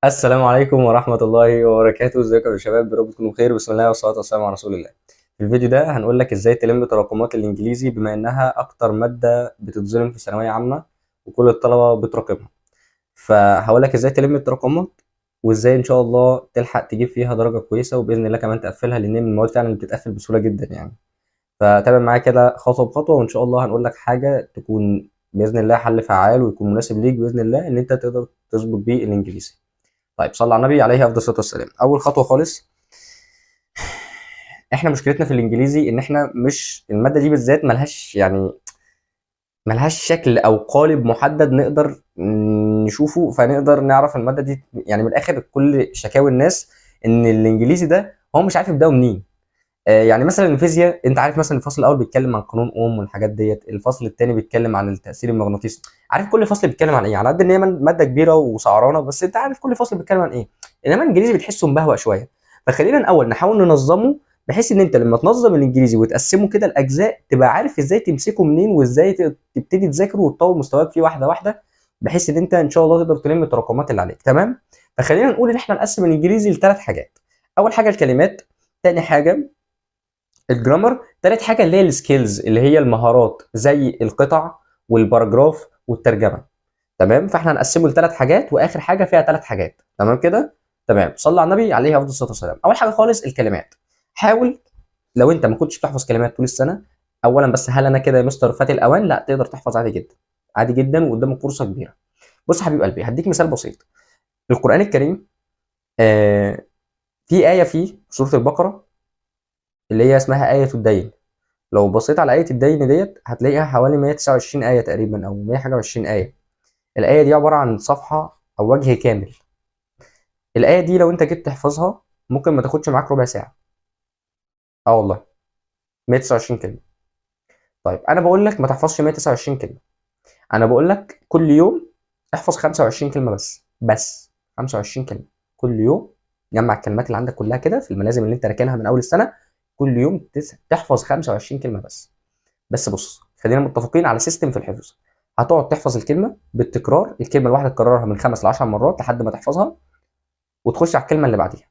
السلام عليكم ورحمة الله وبركاته. ازيكم يا شباب؟ يا رب تكونوا بخير. بسم الله والصلاة والسلام على رسول الله. في الفيديو ده هنقول لك ازاي تلم تراكمات الانجليزي بما انها اكتر مادة بتتظلم في ثانوية عامة وكل الطلبة بتراكمها. فهقول لك ازاي تلم التراكمات وازاي ان شاء الله تلحق تجيب فيها درجة كويسة وبإذن الله كمان تقفلها، لان من المواد فعلا اللي بتتقفل بسهولة جدا يعني. فتابع معايا كده خطوة بخطوة وان شاء الله هنقول لك حاجة تكون بإذن الله حل فعال ويكون مناسب ليك بإذن الله ان انت تقدر تظبط بيه الانجليزي. طيب صلى على النبي عليه افضل الصلاه والسلام. اول خطوه خالص، احنا مشكلتنا في الانجليزي ان احنا مش الماده دي بالذات ملهاش شكل او قالب محدد نقدر نشوفه فنقدر نعرف الماده دي. يعني من الاخر كل شكاوي الناس ان الانجليزي ده هو مش عارف يبداوا منين. يعني مثلا الفيزياء انت عارف مثلا الفصل الاول بيتكلم عن قانون اوم والحاجات ديت، الفصل الثاني بيتكلم عن التاثير المغناطيسي. عارف كل فصل بيتكلم عن ايه، على قد ان هي ماده كبيره وسعرانه بس انت عارف كل فصل بيتكلم عن ايه. انما الانجليزي بتحسه مبهوأ شويه. فخلينا الاول نحاول ننظمه بحيث ان انت لما تنظم الانجليزي وتقسمه كده الاجزاء تبقى عارف ازاي تمسكه منين وازاي تبتدي تذاكره وتطور مستواك فيه واحده واحده، بحيث ان انت ان شاء الله تقدر تلم التراكمات اللي عليك. تمام. فخلينا نقول ان احنا نقسم الانجليزي لثلاث حاجات. اول حاجه الكلمات، تاني حاجه الجرامر، تالت حاجه اللي هي السكيلز اللي هي المهارات زي القطع والباراجراف والترجمه. تمام. فاحنا هنقسمه لثلاث حاجات واخر حاجه فيها ثلاث حاجات. تمام كده. تمام. صلى على النبي عليه افضل الصلاه والسلام. اول حاجه خالص الكلمات. حاول لو انت ما كنتش بتحفظ كلمات طول السنه، اولا بس هل انا كده يا مستر فات الاوان؟ لا، تقدر تحفظ عادي جدا، عادي جدا وقدامك فرصه كبيره. بص يا حبيب قلبي، هديك مثال بسيط. القران الكريم في ايه في سوره البقره اللي هي اسمها ايه الدين. لو بصيت على آية الدين ديت هتلاقيها حوالي 129 آية تقريبا أو 120 آية. الآية دي عبارة عن صفحة أو وجه كامل. الآية دي لو أنت جيت تحفظها ممكن ما تاخدش معاك ربع ساعة. اه والله، 129 كلمة. طيب أنا بقول لك ما تحفظش 129 كلمة، أنا بقول لك كل يوم احفظ 25 كلمة بس 25 كلمة كل يوم. جمع الكلمات اللي عندك كلها كده في الملازم اللي أنت راكنها من أول السنة، كل يوم تحفظ 25 كلمة بس بص، خلينا متفقين على سيستم في الحفظ. هتقعد تحفظ الكلمه بالتكرار، الكلمه الواحده تكررها من 5 ل 10 مرات لحد ما تحفظها، وتخش على الكلمه اللي بعديها.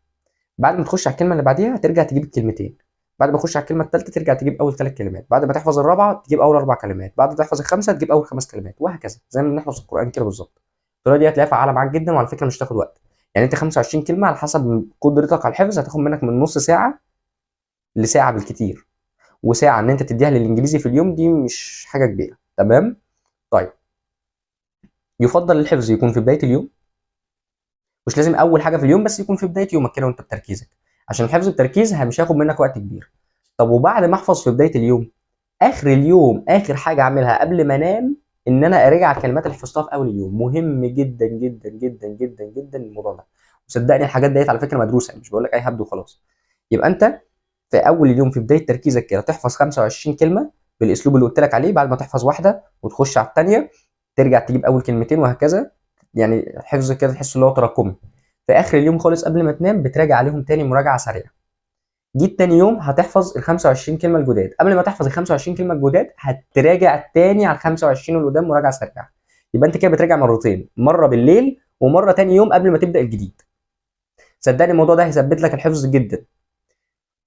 بعد ما تخش على الكلمه اللي بعديها ترجع تجيب الكلمتين. بعد ما تخش على الكلمه الثالثه ترجع تجيب اول ثلاث كلمات. بعد ما تحفظ الرابعه تجيب اول اربع كلمات. بعد ما تحفظ الخامسه تجيب اول خمس كلمات، وهكذا زي ما بنحفظ القران كده بالظبط. الطريقه دي هتلاقيها فعاله معاك جدا، وعلى فكره مش هتاخد وقت. يعني انت 25 كلمه على حسب قدرتك على الحفظ هتاخد منك من نص ساعه لساعه بالكتير. وساعه ان انت تديها للانجليزي في اليوم دي مش حاجه كبيره. تمام. طيب، يفضل الحفظ يكون في بدايه اليوم، مش لازم اول حاجه في اليوم بس يكون في بدايه يومك كده وانت بتركيزك، عشان الحفظ بتركيز مش هياخد منك وقت كبير. طب وبعد ما احفظ في بدايه اليوم، اخر اليوم اخر حاجه اعملها قبل ما انام ان انا اراجع الكلمات اللي حفظتها في اول اليوم. مهم جدا جدا جدا جدا جدا الموضوع ده، وصدقني الحاجات ديت على فكره مدروسه، مش بقول لك اي هبد وخلاص. يبقى انت في اول اليوم في بدايه تركيزك كده تحفظ 25 كلمه بالاسلوب اللي قلت لك عليه. بعد ما تحفظ واحده وتخش على الثانيه ترجع تجيب اول كلمتين وهكذا. يعني حفظ كده تحس ان هو تراكمي. في اخر اليوم خالص قبل ما تنام بتراجع عليهم تاني مراجعه سريعه. جيت تاني يوم هتحفظ ال 25 كلمه الجداد. قبل ما تحفظ ال 25 كلمه الجداد هتراجع تاني على ال 25 اللي قدام مراجعه سريعه. يبقى انت كده بتراجع مرتين، مره بالليل ومره تاني يوم قبل ما تبدا الجديد. صدقني الموضوع ده هيثبت لك الحفظ جدا،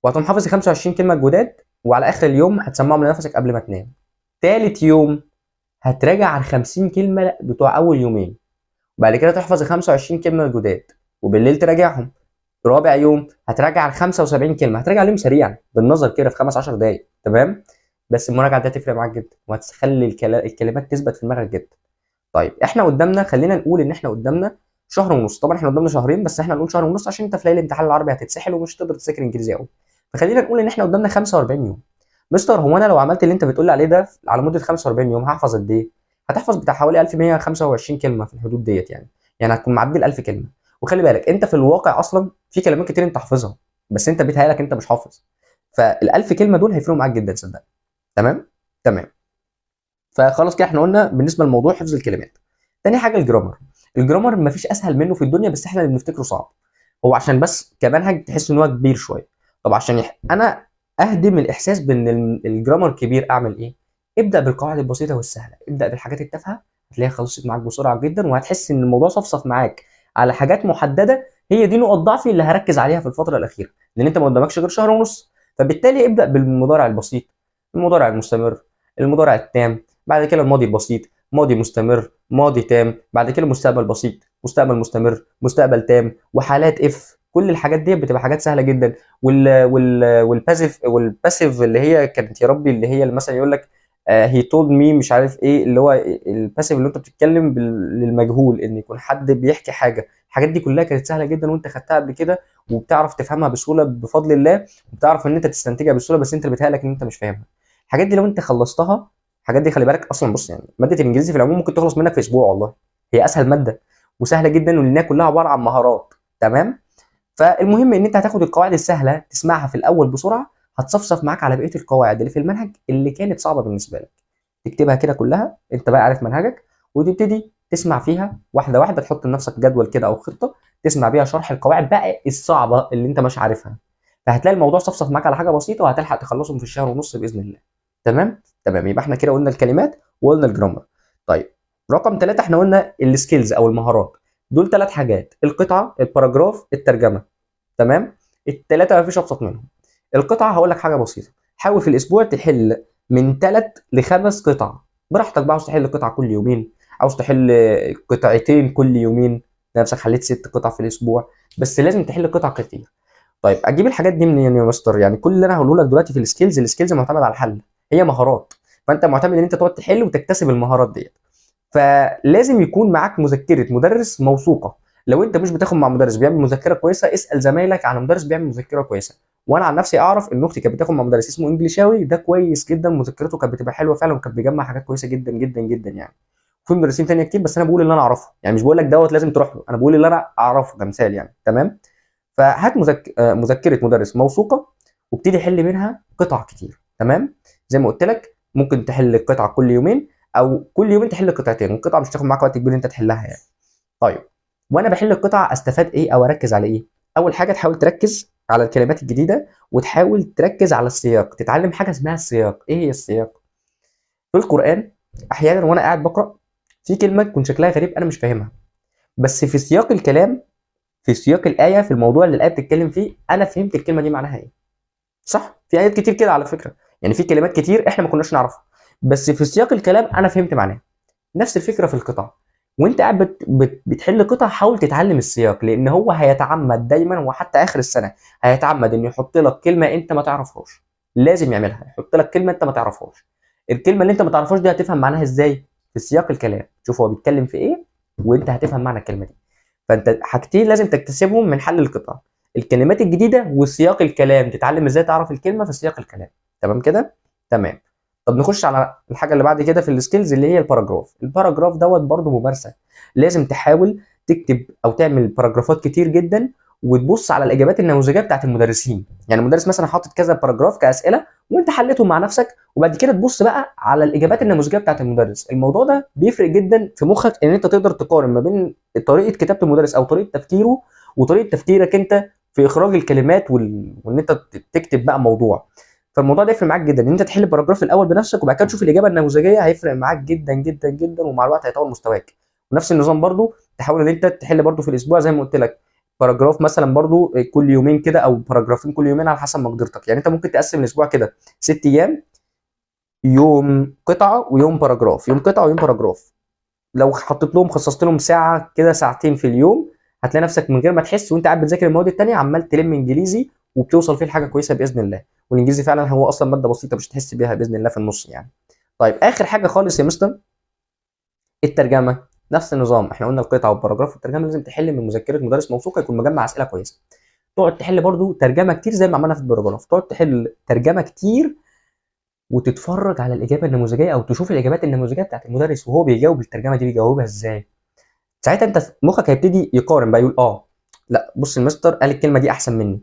وهتقوم حافظ ال 25 كلمه الجداد، وعلى اخر اليوم هتسمعهم لنفسك قبل ما تنام. تالت يوم هتراجع على ال 50 كلمه بتوع اول يومين، وبعد كده تحفظ ال 25 كلمه الجداد وبالليل تراجعهم. رابع يوم هتراجع على 75 كلمه، هتراجع عليهم سريعا بالنظر كده في 5 10 دقائق. تمام. بس المراجعه دي هتفرق معاك جدا وهتخلي الكلمات تثبت في دماغك جدا. طيب احنا قدامنا، خلينا نقول ان احنا قدامنا شهر ونص. طبعا احنا قدامنا شهرين بس احنا نقول شهر ونص عشان انت في ليله الامتحان العربي هتتسحل ومش هتقدر تذاكر انجليزي قوي. فخلينا نقول ان احنا قدامنا 45 يوم. مستر هو انا لو عملت اللي انت بتقول لي عليه ده على مده 45 يوم هحفظ قد ايه؟ هتحفظ بتاع حوالي 1125 كلمه في الحدود ديت يعني. يعني هتكون معدي ال 1000 كلمه. وخلي بالك انت في الواقع اصلا في كلمات كتير انت حافظها بس انت بيتهيألك انت مش حافظ. فال 1000 كلمه دول هيفرقوا معاك جدا صدقني. تمام؟ تمام. فخلاص كده احنا قلنا بالنسبه لموضوع حفظ الكلمات. تاني حاجه الجرامر. الجرامر مفيش اسهل منه في الدنيا بس احنا اللي بنفتكره صعب. هو عشان بس كمنهج تحس ان هو كبير شويه. طب عشان انا اهدم الاحساس بان الجرامر كبير اعمل ايه؟ ابدا بالقواعد البسيطه والسهله، ابدا بالحاجات التافهه هتلاقيها خلصت معاك بسرعه جدا وهتحس ان الموضوع صفصف معاك على حاجات محدده، هي دي نقط ضعفي اللي هركز عليها في الفتره الاخيره، لان انت ما قدامكش غير شهر ونص. فبالتالي ابدا بالمضارع البسيط، المضارع المستمر، المضارع التام، بعد كده الماضي البسيط، ماضي مستمر، ماضي تام، بعد كده مستقبل بسيط، مستقبل مستمر، مستقبل تام، وحالات اف. كل الحاجات دي بتبقى حاجات سهله جدا. والباسيف اللي هي كانت يا ربي، اللي هي اللي مثلا يقول لك هي تولد مي مش عارف ايه، اللي هو الباسيف اللي انت بتتكلم للمجهول، ان يكون حد بيحكي حاجه. الحاجات دي كلها كانت سهله جدا وانت خدتها قبل كده، وبتعرف تفهمها بسهوله بفضل الله، وبتعرف ان انت تستنتجها بسهوله، بس انت اللي بيتهيألك ان انت مش فاهمها. الحاجات دي لو انت خلصتها، الحاجات دي خلي بالك اصلا، بص يعني ماده الانجليزي في العموم ممكن تخلص منك في اسبوع والله. هي اسهل ماده وسهله جدا، ولانها كلها عباره عن مهارات. تمام. فالمهم ان انت هتاخد القواعد السهله تسمعها في الاول بسرعه، هتصفصف معاك على بقيه القواعد اللي في المنهج اللي كانت صعبه بالنسبه لك. تكتبها كده كلها، انت بقى عارف منهجك، وتبتدي تسمع فيها واحده واحده، تحط لنفسك جدول كده او خطه تسمع بيها شرح القواعد بقى الصعبه اللي انت مش عارفها. فهتلاقي الموضوع صفصف معاك على حاجه بسيطه، وهتلحق تخلصهم في الشهر ونص باذن الله. تمام. تمام، يبقى احنا كده قلنا الكلمات وقلنا الجرامر. طيب، رقم 3 احنا قلنا السكيلز او المهارات. دول 3 حاجات: القطعه، الباراجراف، الترجمه. تمام. الثلاثه مفيش ابسط منهم. القطعه هقول لك حاجه بسيطه، حاول في الاسبوع تحل من 3 ل5 قطع، براحتك بقى. عاوز تحل قطعه كل يومين، عاوز تحل قطعتين كل يومين، نفسك حليت 6 قطع في الاسبوع، بس لازم تحل قطع كتير. طيب، اجيب الحاجات دي منين يا مستر؟ يعني كل اللي انا هقوله لك دلوقتي في السكيلز معتمد على الحل، هي مهارات. فانت معتمد ان انت تقعد تحل وتكتسب المهارات ديت. فلازم يكون معاك مذكره مدرس موثوقه. لو انت مش بتاخد مع مدرس بيعمل مذكره كويسه، اسال زمايلك على مدرس بيعمل مذكره كويسه. وانا عن نفسي اعرف ان اختي كانت بتاخد مع مدرس اسمه انجليشاوي، ده كويس جدا، مذكرته كانت بتبقى حلوه فعلا، وكان بيجمع حاجات كويسه جدا جدا جدا يعني. في مدرسين تانية كتير، بس انا بقول اللي انا اعرفه، يعني مش بقول لك دوت لازم تروح له، انا بقول اللي انا اعرفه كمثال يعني. تمام. فهات مذكره مدرس موثوقه، وابتدي حل منها قطع كتير. تمام. زي ما قلت لك، ممكن تحل قطعه كل يومين، او كل يومين تحل قطعتين، القطعه مش تاخد معاك وقت كبير انت تحلها يعني. طيب، وانا بحل القطع استفاد ايه او اركز على ايه؟ اول حاجه تحاول تركز على الكلمات الجديده، وتحاول تركز على السياق، تتعلم حاجه اسمها السياق. ايه هي السياق؟ في القران احيانا وانا قاعد بقرا، في كلمه تكون شكلها غريب انا مش فاهمها، بس في سياق الكلام، في سياق الايه، في الموضوع اللي الايه بتتكلم فيه، انا فهمت الكلمه دي معناها ايه. صح؟ في ايات كتير كده على فكره، يعني في كلمات كتير احنا ما كناش نعرفها، بس في سياق الكلام انا فهمت معناها. نفس الفكره في القطع. وانت قاعد بتحل قطع، حاول تتعلم السياق، لان هو هيتعمد دايما، وحتى اخر السنه هيتعمد انه يحط لك كلمه انت ما تعرفهاش. لازم يعملها، يحط لك كلمه انت ما تعرفهاش. الكلمه اللي انت ما تعرفهاش دي هتفهم معناها ازاي؟ في سياق الكلام، شوف هو بيتكلم في ايه، وانت هتفهم معنى الكلمه دي. فانت حاجتين لازم تكتسبهم من حل القطع: الكلمات الجديده وسياق الكلام، تتعلم ازاي تعرف الكلمه في سياق الكلام. تمام كده؟ تمام. طب نخش على الحاجه اللي بعد كده في السكيلز، اللي هي الباراجراف. الباراجراف دوت برضه ممارسه، لازم تحاول تكتب او تعمل باراجرافات كتير جدا، وتبص على الاجابات النموذجيه بتاعت المدرسين. يعني المدرس مثلا حاطط كذا باراجراف كاسئله، وانت حليتهم مع نفسك، وبعد كده تبص بقى على الاجابات النموذجيه بتاعت المدرس. الموضوع ده بيفرق جدا في مخك، ان انت تقدر تقارن ما بين طريقه كتابه المدرس او طريقه تفكيره، وطريقه تفكيرك انت في اخراج الكلمات وان انت تكتب بقى موضوع. فالموضوع ده يفرق معاك جدا، ان انت تحل الباراجراف الاول بنفسك، وبعد كده تشوف الاجابه النموذجيه، هيفرق معاك جدا جدا جدا، ومع الوقت هيطور مستواك. ونفس النظام برضو، تحاول ان انت تحل برضو في الاسبوع زي ما قلت لك، باراجراف مثلا برضو كل يومين كده، او باراجرافين كل يومين على حسب مقدرتك. يعني انت ممكن تقسم الاسبوع كده 6 ايام، يوم قطعه ويوم باراجراف، يوم قطعه ويوم باراجراف. لو حطيت لهم، خصصت لهم ساعه كده، ساعتين في اليوم، هتلاقي نفسك من غير ما تحس وانت قاعد بتذاكر المواد التانيه عمال تلم انجليزي، وبتوصل فيه لحاجه كويسه باذن الله. والانجليزي فعلا هو اصلا ماده بسيطه مش هتحس بيها باذن الله في النص يعني. طيب، اخر حاجه خالص يا مستر، الترجمه. نفس النظام، احنا قلنا القطعه والباراجراف والترجمه، لازم تحل من مذكره مدرس موثوقه يكون مجمع اسئله كويسه. تقعد تحل برضو ترجمه كتير زي ما عملنا في الباراجراف، تقعد تحل ترجمه كتير، وتتفرج على الاجابه النموذجيه، او تشوف الاجابات النموذجيه بتاعت المدرس وهو بيجاوب الترجمه دي بيجاوبها ازاي. ساعتها انت مخك هيبتدي يقارن بقى، يقول لا بص، المستر قال الكلمه دي احسن مني،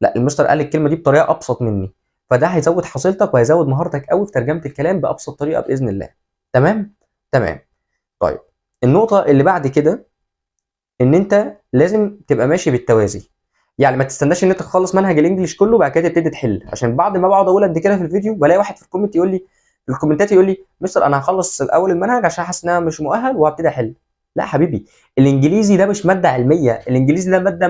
لا المستر قال الكلمه دي بطريقه ابسط مني. فده هيزود حصيلتك وهيزود مهارتك قوي في ترجمه الكلام بابسط طريقه باذن الله. تمام. تمام. طيب، النقطه اللي بعد كده، ان انت لازم تبقى ماشي بالتوازي. يعني ما تستناش ان انت تخلص منهج الانجليش كله بعد كده تبتدي تحل، عشان بعد ما بقعد اقول قد كده في الفيديو، بلاقي واحد في الكومنتات يقول لي مستر انا هخلص الاول المنهج عشان حاسس ان انا مش مؤهل وهبتدي احل. لا حبيبي، الانجليزي ده مش ماده علميه، الانجليزي ده ماده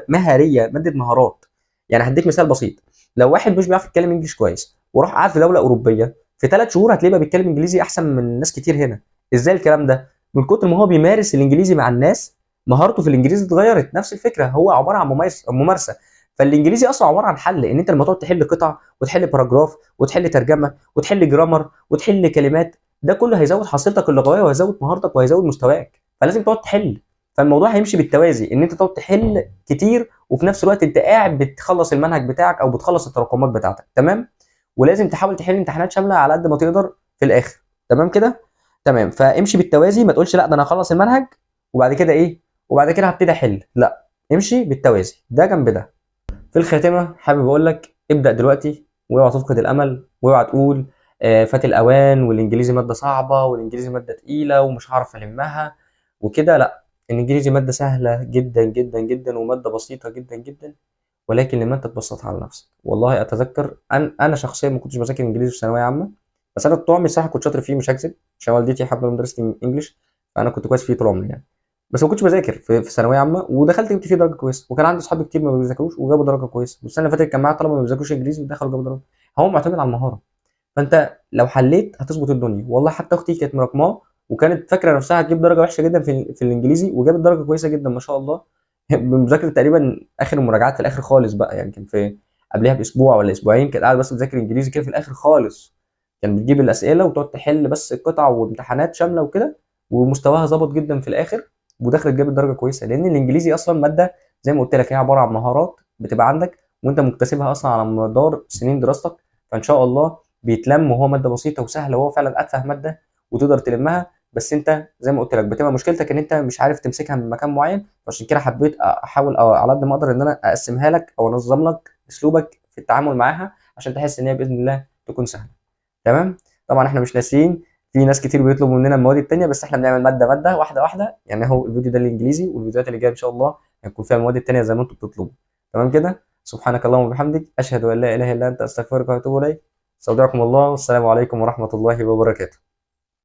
مهاريه، ماده مهارات. يعني هديك مثال بسيط. لو واحد مش بيعرف يتكلم انجليش كويس وراح قعد في دوله اوروبيه، في 3 شهور هتلاقيه بقى بيتكلم انجليزي احسن من ناس كتير هنا. ازاي الكلام ده؟ من كتر ما هو بيمارس الانجليزي مع الناس، مهارته في الانجليزي اتغيرت. نفس الفكره، هو عباره عن ممارسه. فالانجليزي اصلا عباره عن حل، ان انت لما تقعد تحل قطع وتحل باراجراف وتحل ترجمه وتحل جرامر وتحل كلمات، ده كله هيزود حصيلتك اللغويه وهيزود مهارتك وهيزود مستواك. فلازم تقعد تحل. فالموضوع هيمشي بالتوازي، ان انت تقعد تحل كتير وفي نفس الوقت انت قاعد بتخلص المنهج بتاعك او بتخلص التراكمات بتاعتك، تمام. ولازم تحاول تحل امتحانات شامله على قد ما تقدر في الاخر، تمام كده. تمام، فامشي بالتوازي، ما تقولش لا ده انا هخلص المنهج وبعد كده ايه، وبعد كده هبتدي احل. لا، امشي بالتوازي، ده جنب ده. في الخاتمه حابب اقول لك ابدا دلوقتي، واوعى تفقد الامل، واوعى تقول فات الاوان والانجليزي ماده صعبه والانجليزي ماده تقيله ومش هعرف المها وكده. لا، الانجليزي ماده سهله جدا جدا جدا وماده بسيطه جدا جدا، ولكن لما انت تبسطها على نفسك. والله اتذكر انا شخصيا ما كنتش بذاكر انجليزي في ثانويه عامه، بس انا طول عمري صراحه كنت شاطر فيه، مش هكذب، عشان والدتي حابه مدرسه انجلش، فانا كنت كويس فيه طول عمري يعني. بس ما كنتش بذاكر في ثانويه عامه، ودخلت جبت فيه درجه كويسه، وكان عندي اصحاب كتير ما بيذاكروش وجابوا درجه كويسه، والسنه اللي فاتت كان معايا طلبه ما بيذاكروش انجليزي ودخلوا جابوا درجه. هو معتمد على المهاره. فانت لو حليت هتظبط الدنيا. والله حتى اختي كانت مراكماه وكانت فاكره نفسها هتجيب درجه وحشه جدا في الانجليزي، وجابت درجه كويسه جدا ما شاء الله. بمذاكره تقريبا اخر المراجعات في الاخر خالص بقى، يعني كان في قبلها باسبوع ولا اسبوعين كانت قاعده بس بتذاكر انجليزي كده في الاخر خالص. كان بتجيب الاسئله وتقعد تحل بس القطع وامتحانات شامله وكده، ومستواها ظبط جدا في الاخر، ودخلت جابت درجه كويسه. لان الانجليزي اصلا ماده زي ما قلت لك هي عباره عن مهارات بتبقى عندك، وانت مكتسبها اصلا على مدار سنين دراستك. فان شاء الله بيتلم، وهو ماده بسيطه وسهله، وهو فعلا اتفه ماده وتقدر تلمها. بس انت زي ما قلت لك بتبقى مشكلتك ان انت مش عارف تمسكها من مكان معين. عشان كده حبيت احاول أو على قد ما اقدر ان انا اقسمها لك او انظم لك اسلوبك في التعامل معاها، عشان تحس ان هي باذن الله تكون سهله، تمام. طبعا احنا مش ناسيين، في ناس كتير بيطلبوا مننا المواد التانيه، بس احنا بنعمل ماده ماده واحده واحده. يعني هو الفيديو ده الانجليزي، والفيديوهات اللي جايه ان شاء الله هيكون فيها المواد التانيه زي ما انتم بتطلبوا، تمام كده. سبحانك اللهم وبحمدك، اشهد ان لا اله الا انت، استغفرك واتوب اليك. استودعكم الله، والسلام عليكم ورحمه الله وبركاته.